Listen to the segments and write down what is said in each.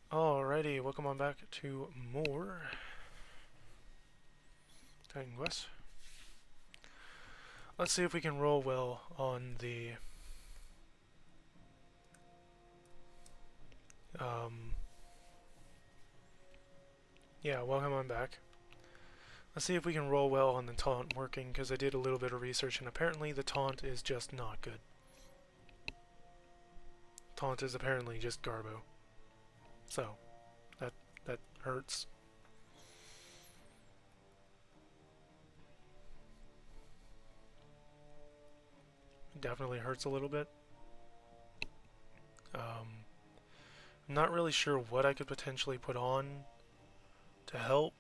Alrighty, welcome on back to more Titan Quest. Let's see if we can roll well on the um yeah, welcome on back. Let's see if we can roll well on the taunt working, because I did a little bit of research and apparently the taunt is just not good. Taunt is apparently just garbo. So, that hurts. It definitely hurts a little bit. I'm not really sure what I could potentially put on to help.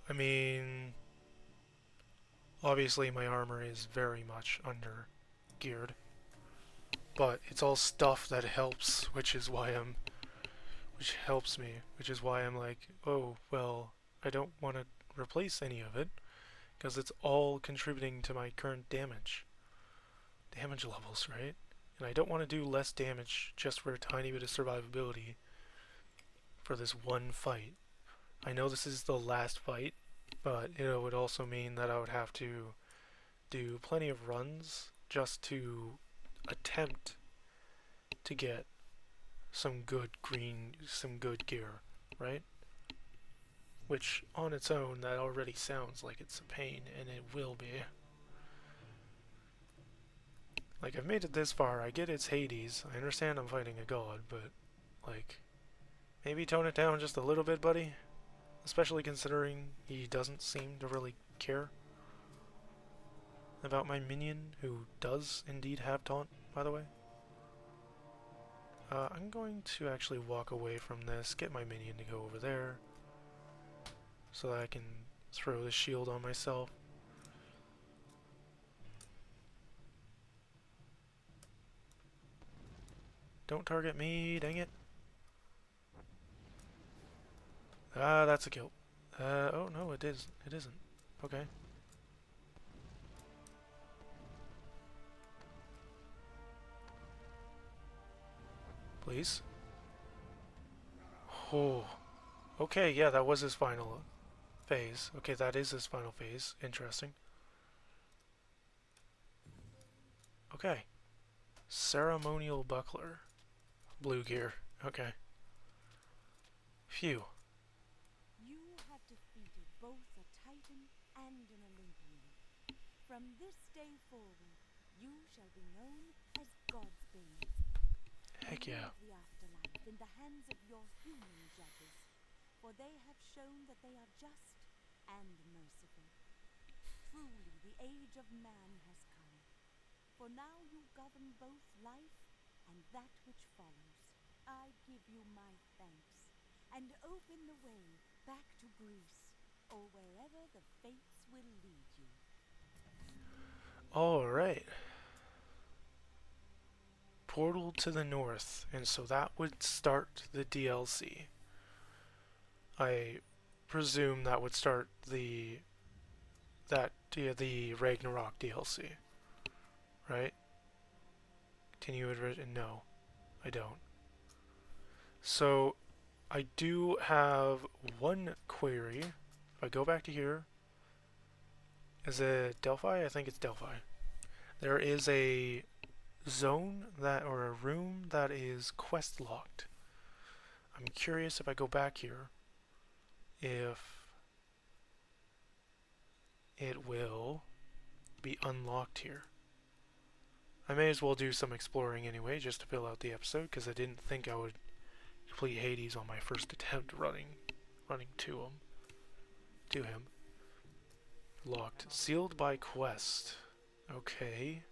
I mean, obviously my armor is very much under geared, but it's all stuff that helps, which helps me, which is why I'm like, oh, well, I don't want to replace any of it, because it's all contributing to my current damage levels, right? And I don't want to do less damage just for a tiny bit of survivability for this one fight. I know this is the last fight, but it would also mean that I would have to do plenty of runs just to attempt to get some good gear, right? Which on its own, that already sounds like it's a pain, and it will be. Like, I've made it this far, I get it's Hades, I understand I'm fighting a god, but, like, maybe tone it down just a little bit, buddy? Especially considering he doesn't seem to really care about my minion, who does indeed have taunt, by the way. I'm going to actually walk away from this, get my minion to go over there, so that I can throw the shield on myself. Don't target me, dang it. Ah, that's a kill. Oh no, it is. It isn't. Okay. Please. Oh. Okay, yeah, that was his final phase. Okay, that is his final phase. Interesting. Okay. Ceremonial buckler. Blue gear. Okay. Phew. You have defeated both a Titan and an Olympian. From this day forward, you shall be known as God's Bane. Heck yeah. Leave the afterlife in the hands of your human judges, for they have shown that they are just and merciful. Truly, the age of man has come, for now you govern both life and that which follows. I give you my thanks, and open the way back to Greece, or wherever the fates will lead you. Alright. Portal to the north, and so that would start the DLC. I presume that would start the Ragnarok DLC, right? Continue with no, I don't. So I do have one query. If I go back to here, is it Delphi? I think it's Delphi. There is a zone that or a room that is quest locked. I'm curious if I go back here if it will be unlocked here. I may as well do some exploring anyway, just to fill out the episode, because I didn't think I would complete Hades on my first attempt running to him. Locked. Sealed by quest. Okay.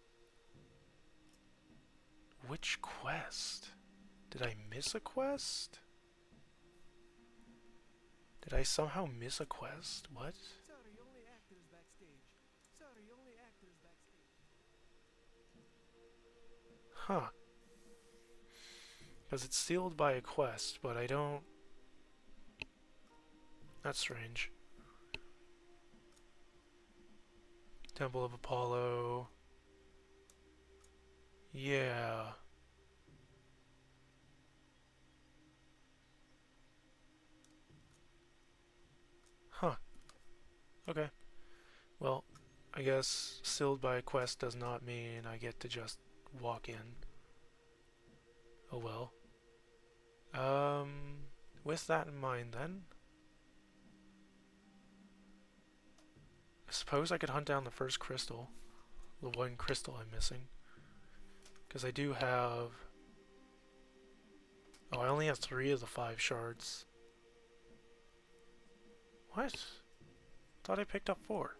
Which quest? Did I miss a quest? Did I somehow miss a quest? What? Sorry, only actors backstage. Sorry, only actors backstage. Huh. Because it's sealed by a quest, but I don't... That's strange. Temple of Apollo. Yeah. Okay. Well, I guess sealed by a quest does not mean I get to just walk in. Oh well. Um, with that in mind then, I suppose I could hunt down the first crystal. The one crystal I'm missing. Because I do have... Oh, I only have 3 of the 5 shards. What? Thought I picked up 4.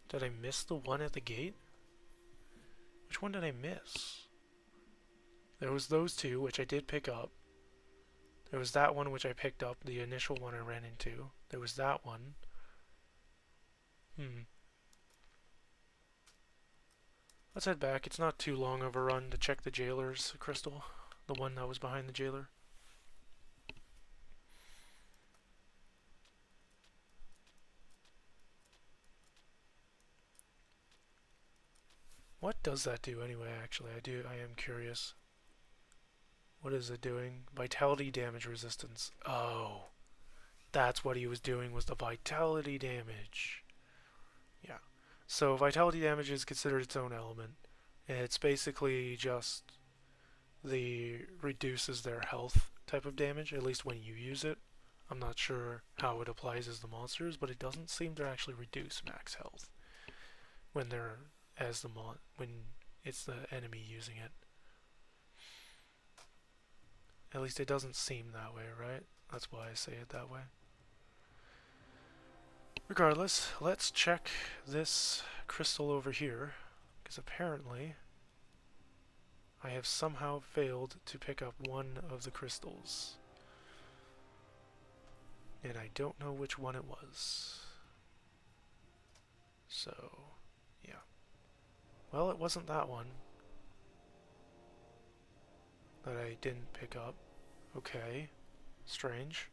Did I miss the one at the gate? Which one did I miss? There was those 2, which I did pick up. There was that one, which I picked up, the initial one I ran into. There was that one. Let's head back. It's not too long of a run to check the jailer's crystal. The one that was behind the jailer. What does that do anyway, actually? I am curious. What is it doing? Vitality damage resistance. Oh. That's what he was doing, was the vitality damage. Yeah. So vitality damage is considered its own element. It's basically just the reduces their health type of damage, at least when you use it. I'm not sure how it applies as the monsters, but it doesn't seem to actually reduce max health when they're as the when it's the enemy using it. At least it doesn't seem that way, right? That's why I say it that way. Regardless, let's check this crystal over here, because apparently I have somehow failed to pick up one of the crystals. And I don't know which one it was. So, yeah. Well, it wasn't that one that I didn't pick up. Okay. Strange.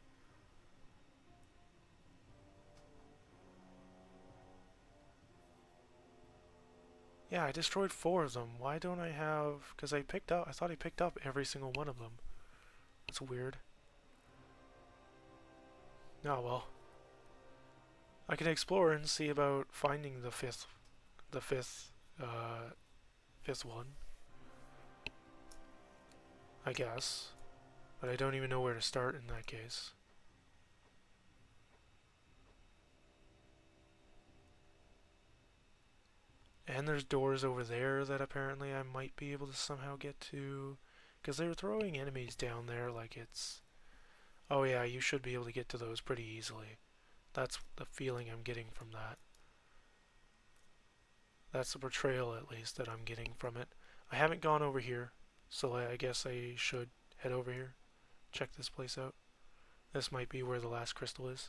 Yeah, I destroyed 4 of them. Why don't I have... Because I thought I picked up every single one of them. That's weird. Oh, well. I can explore and see about finding the fifth one, I guess. But I don't even know where to start in that case. And there's doors over there that apparently I might be able to somehow get to. Because they were throwing enemies down there like it's... Oh yeah, you should be able to get to those pretty easily. That's the feeling I'm getting from that. That's the portrayal, at least, that I'm getting from it. I haven't gone over here, so I guess I should head over here. Check this place out. This might be where the last crystal is.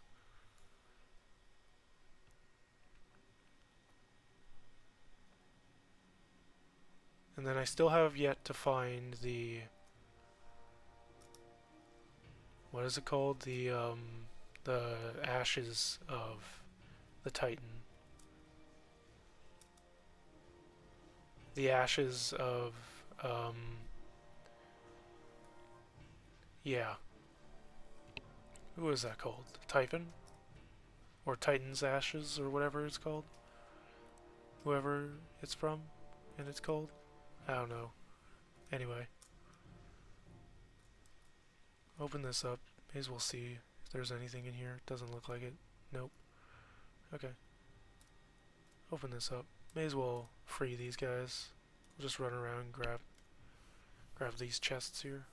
And then I still have yet to find the... What is it called? The ashes of the Titan. The ashes of... Yeah. Who is that called? Typhon? Or Titan's Ashes, or whatever it's called? Whoever it's from, and it's called? I don't know. Anyway. Open this up. May as well see if there's anything in here. Doesn't look like it. Nope. Okay. Open this up. May as well free these guys. I'll just run around and grab these chests here.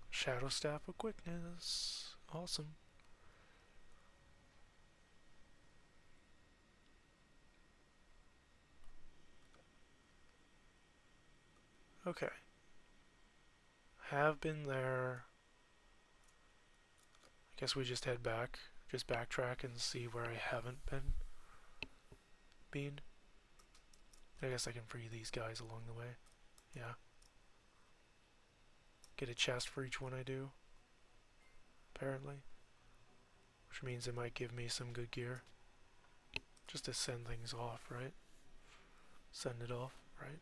Shadow Staff of Quickness. Awesome. Okay. Have been there. I guess we just head back. Just backtrack and see where I haven't been. I guess I can free these guys along the way. Yeah. Get a chest for each one I do. Apparently. Which means it might give me some good gear. Just to send things off, right? Send it off, right?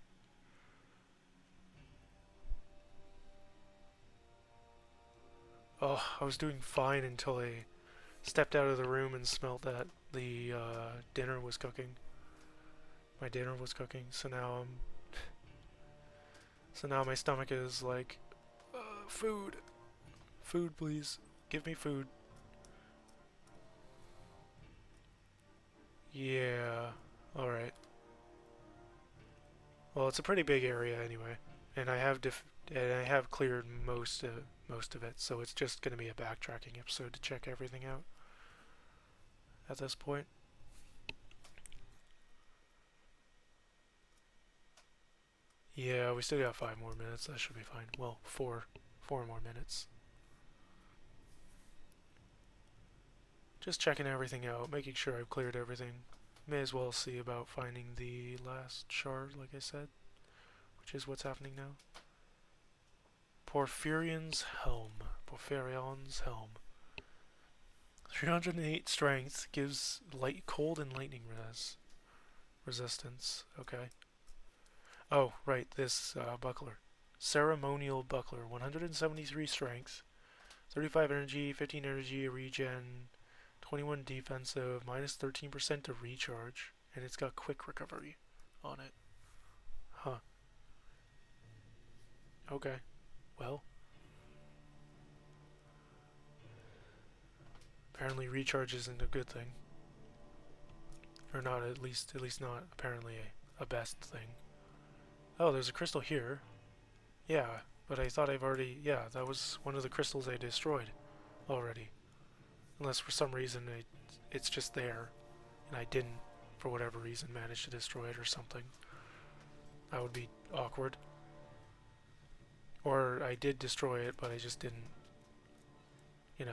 Oh, I was doing fine until I stepped out of the room and smelled that the dinner was cooking. My dinner was cooking, so now my stomach is like, food, food, please, give me food. Yeah, all right. Well, it's a pretty big area anyway, and I have cleared most of it, so it's just gonna be a backtracking episode to check everything out at this point. Yeah, we still got 5 more minutes. That should be fine. Well, four more minutes. Just checking everything out, making sure I've cleared everything. May as well see about finding the last shard, like I said, which is what's happening now. Porphyrion's Helm. Porphyrion's Helm. 308 strength gives light, cold, and lightning resistance. Okay. Oh, right, this buckler. Ceremonial buckler. 173 strength, 35 energy, 15 energy, regen, 21 defensive, minus 13% to recharge, and it's got quick recovery on it. Huh. Okay. Well, apparently recharge isn't a good thing. Or not, at least not apparently a best thing. Oh, there's a crystal here. Yeah, but I thought I've already... Yeah, that was one of the crystals I destroyed already. Unless for some reason it's just there, and I didn't, for whatever reason, manage to destroy it or something. That would be awkward. Or I did destroy it, but I just didn't, I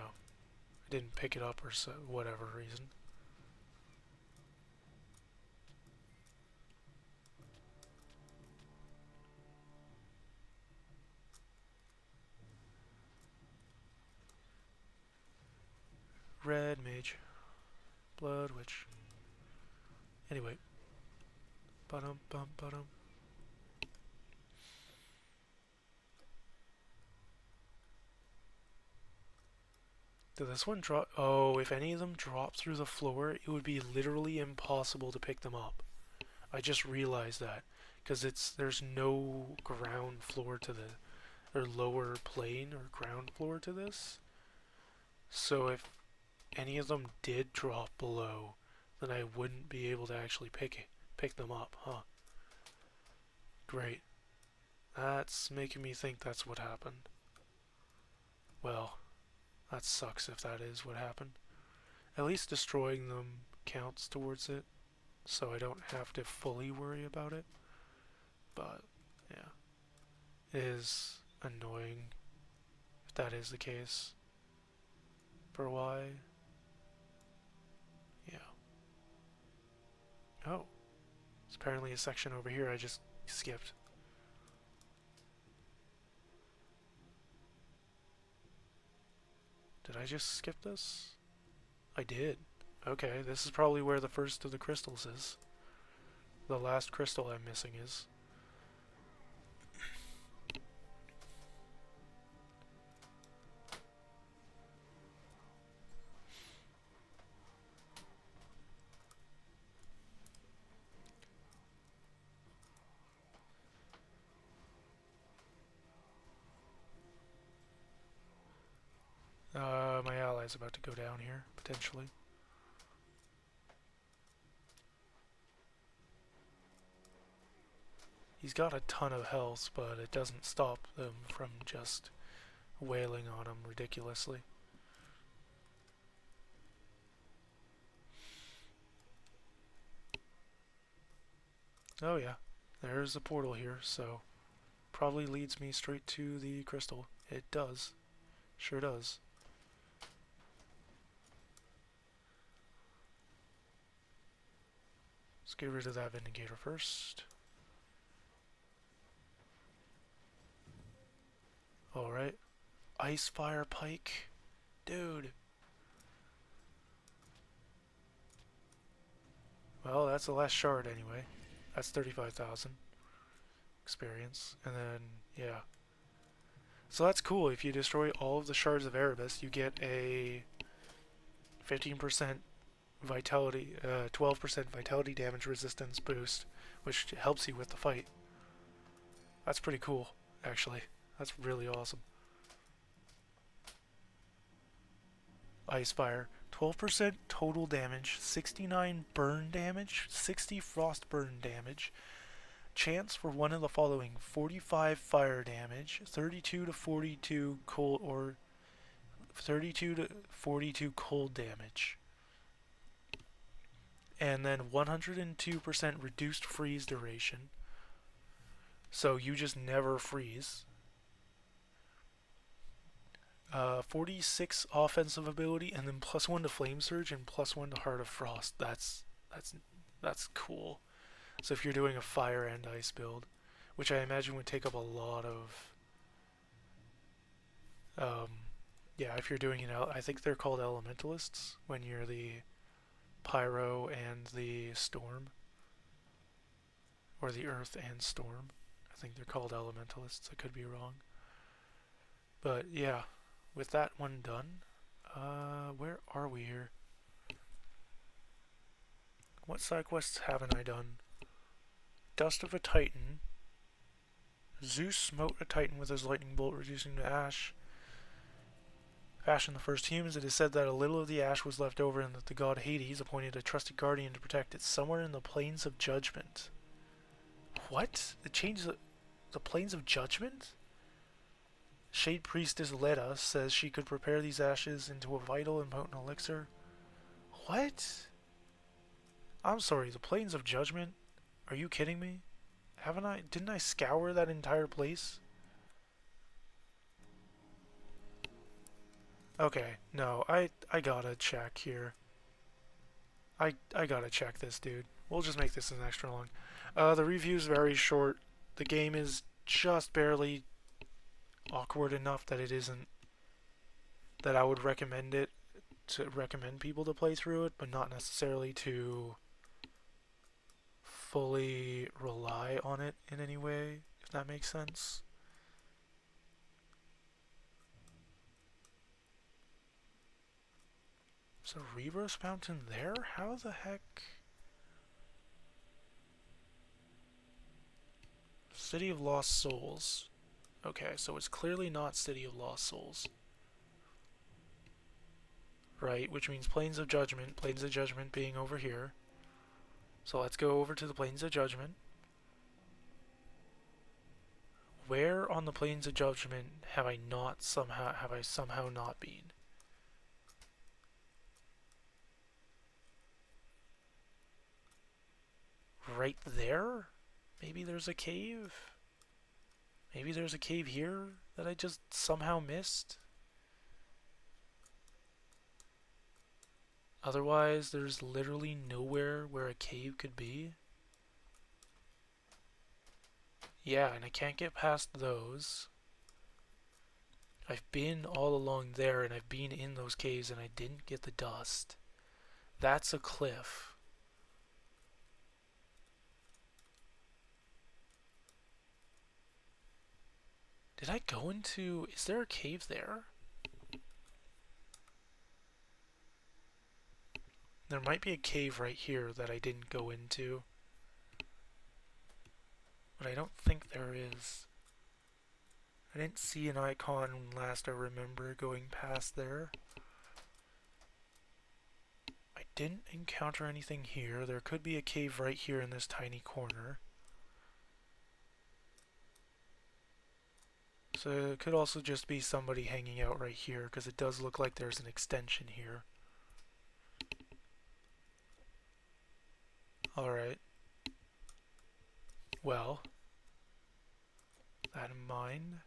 didn't pick it up or so, whatever reason. Red mage. Blood witch. Anyway. Bottom, bum, bottom. Did this one drop? Oh, if any of them drop through the floor, it would be literally impossible to pick them up. I just realized that. Because there's no ground floor to the, or lower plane or ground floor to this. So if any of them did drop below, then I wouldn't be able to actually pick them up, huh? Great. That's making me think that's what happened. Well, that sucks if that is what happened. At least destroying them counts towards it, so I don't have to fully worry about it. But, yeah. It is annoying if that is the case. For why? Yeah. Oh. There's apparently a section over here I just skipped. Did I just skip this? I did. Okay, this is probably where the first of the crystals is. The last crystal I'm missing is. My ally's about to go down here, potentially. He's got a ton of health, but it doesn't stop them from just wailing on him ridiculously. Oh yeah, there's a portal here, so probably leads me straight to the crystal. It does. Sure does. Let's get rid of that Vindicator first. Alright. Ice Fire Pike. Dude. Well, that's the last shard anyway. That's 35,000 experience. And then, yeah. So that's cool. If you destroy all of the shards of Erebus, you get a 15% vitality, 12% vitality damage resistance boost, which helps you with the fight. That's pretty cool, actually. That's really awesome. Ice Fire. 12% total damage, 69 burn damage, 60 frost burn damage. Chance for one of the following: 45 fire damage, 32 to 42 cold, or 32 to 42 cold damage. And then 102% reduced freeze duration. So you just never freeze. 46 offensive ability, and then +1 to Flame Surge and +1 to Heart of Frost. That's cool. So if you're doing a fire and ice build, which I imagine would take up a lot of, um, yeah, if you're doing I think they're called elementalists when you're the pyro and the storm, or the earth and storm. I think they're called elementalists. I could be wrong, but yeah, with that one done, where are we here? What side quests haven't I done? Dust of a Titan. Zeus smote a Titan with his lightning bolt, reducing to ash. Fashioned the first humans, it is said that a little of the ash was left over and that the god Hades appointed a trusted guardian to protect it somewhere in the Plains of Judgment. What? It changed the Plains of Judgment? Shade Priestess Leda says she could prepare these ashes into a vital and potent elixir. What? I'm sorry, the Plains of Judgment? Are you kidding me? Didn't I scour that entire place? Okay, no, I gotta check here. I gotta check this, dude. We'll just make this an extra long. The review's very short. The game is just barely awkward enough that it isn't, that I would recommend it, to recommend people to play through it, but not necessarily to fully rely on it in any way, if that makes sense. Is a Rebirth Fountain there? How the heck? City of Lost Souls. Okay, so it's clearly not City of Lost Souls. Right, which means Plains of Judgment. Plains of Judgment being over here. So let's go over to the Plains of Judgment. Where on the Plains of Judgment have I somehow not been? Right there? Maybe there's a cave? Maybe there's a cave here that I just somehow missed? Otherwise, there's literally nowhere where a cave could be. Yeah, and I can't get past those. I've been all along there, and I've been in those caves, and I didn't get the dust. That's a cliff. Did I go into... Is there a cave there? There might be a cave right here that I didn't go into. But I don't think there is. I didn't see an icon last I remember going past there. I didn't encounter anything here. There could be a cave right here in this tiny corner. So it could also just be somebody hanging out right here, because it does look like there's an extension here. Alright. Well, that in mind.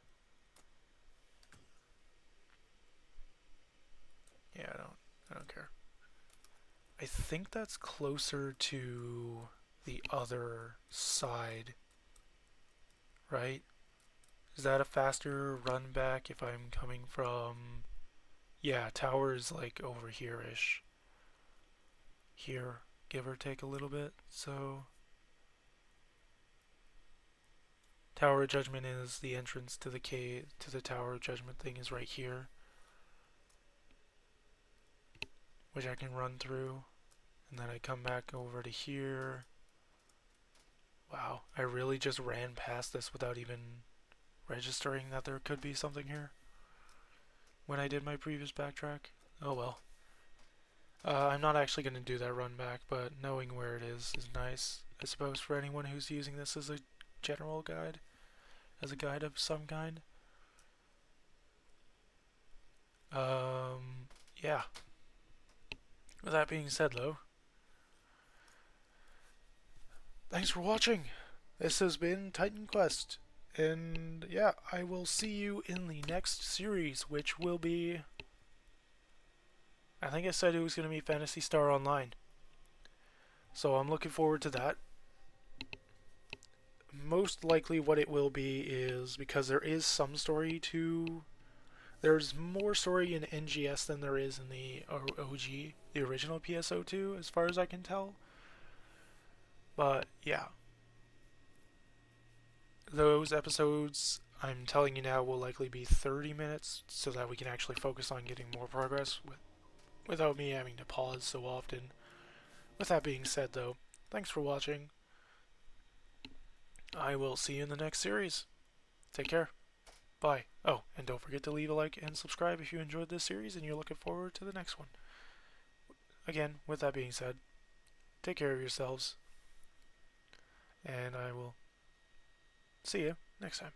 Yeah, I don't care. I think that's closer to the other side, right? Is that a faster run back if I'm coming from... Yeah, tower is like over here-ish. Here, give or take a little bit, so... Tower of Judgment is the entrance to the cave, to the Tower of Judgment thing is right here, which I can run through, and then I come back over to here. Wow, I really just ran past this without even registering that there could be something here when I did my previous backtrack. Oh well. I'm not actually going to do that run back, but knowing where it is nice, I suppose, for anyone who's using this as a general guide, as a guide of some kind. Yeah. With that being said, though, thanks for watching. This has been Titan Quest. And yeah, I will see you in the next series, which will be... I think I said it was going to be Phantasy Star Online. So I'm looking forward to that. Most likely what it will be is, because there is some story to... There's more story in NGS than there is in the OG, the original PSO2, as far as I can tell. But yeah, those episodes, I'm telling you now, will likely be 30 minutes so that we can actually focus on getting more progress without me having to pause so often. With that being said, though, thanks for watching. I will see you in the next series. Take care. Bye. Oh, and don't forget to leave a like and subscribe if you enjoyed this series and you're looking forward to the next one. Again, with that being said, take care of yourselves, and I will see you next time.